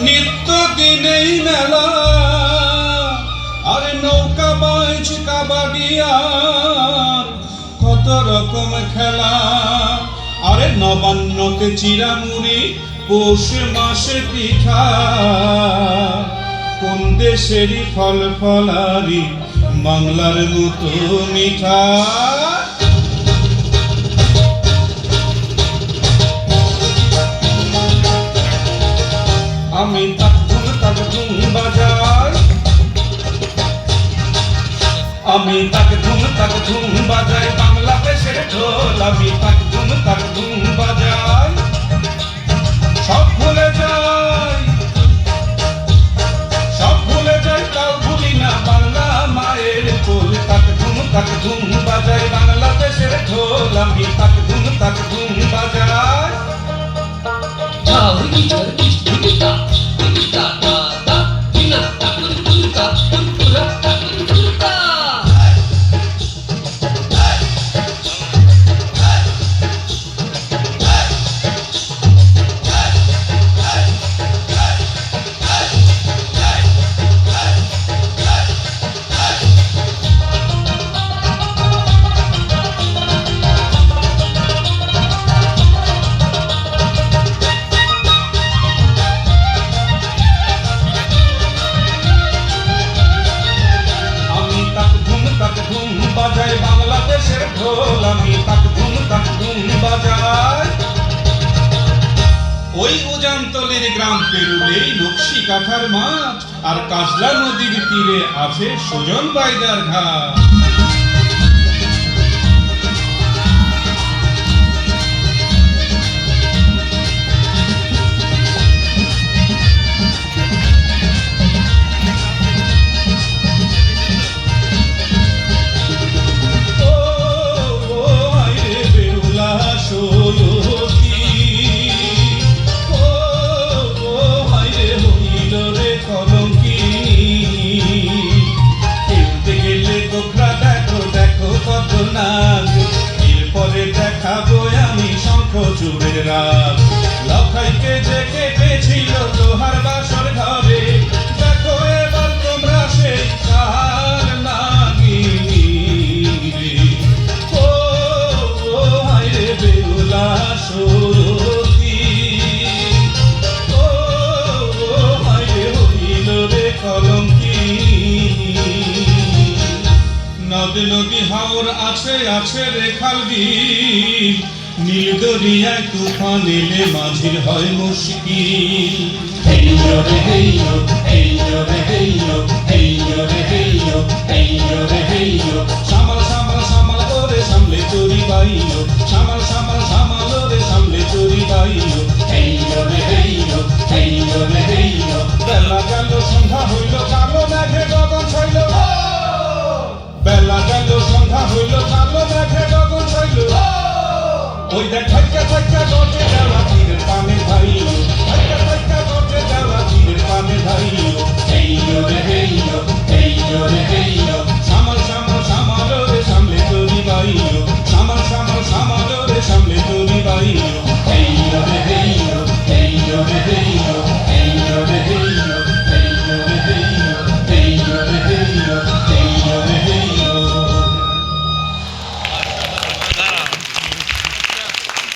নিত্য দিনেই মেলা, আরে নৌকা বাইচ কাবাডি আর কত রকম খেলা। আরে নবান্নতে চিরামুড়ি, পৌষ মাসে পিঠা, কোন দেশেরই ফল ফলারি বাংলার মতো মিঠা। আমি তাক ধুম বাজাই, আমি তাক ধুম বাজাই, বাংলাদেশের ঢোল আমি তাক ধুম বাজাই। সব ভুলে যাই, সব ভুলে যাই, তাও ভুলি না বাংলা মায়ের কোল। তাক ধুম বাজাই, বাংলাদেশের ঢোল আমি তাক ধুম বাজাই। বাংলাদেশের ঢোল আমি তাক ধুম বাজাই। ওই উজানতলির গ্রাম পেরুলেই নকশি কাঁঠার মাঠ, আর কাজলা নদীর তীরে আছে সুজন বাইদার ঘাট। চুরের রাত লখাইকে যে কেটেছিল লোহার বাসর ঘরে, দেখো এবার তোমরা সেই কাল নাগিনী রে। ও হায় রে বেহুলা সরতি, ও হায় রে হইল রে কলঙ্কিনী। নদ নদী হাওর আছে আছে রে খাল বিল, নীল দরিয়ায় তুফান এলে মাঝির হয় মুশকিল। হেইয়ো রে হেইয়ো, হেইয়ো রে হেইয়ো, হেইয়ো রে হেইয়ো, হেইয়ো রে হেইয়ো। সামাল সামাল সামাল করে সামলে চুরি বাইয়ো, সামাল সামাল সামাল করে সামলে চুরি বাইয়ো। হেইয়ো রে হেইয়ো, হেইয়ো রে হেইয়ো। বেলা গেল সন্ধ্যা হইল, কালো মেঘে গগন ছইল। বেলা গেল সন্ধ্যা হইল, কালো মেঘে গগন ছইল। ওই দেখ ঠাইকা ঠাইকা গজে গেলা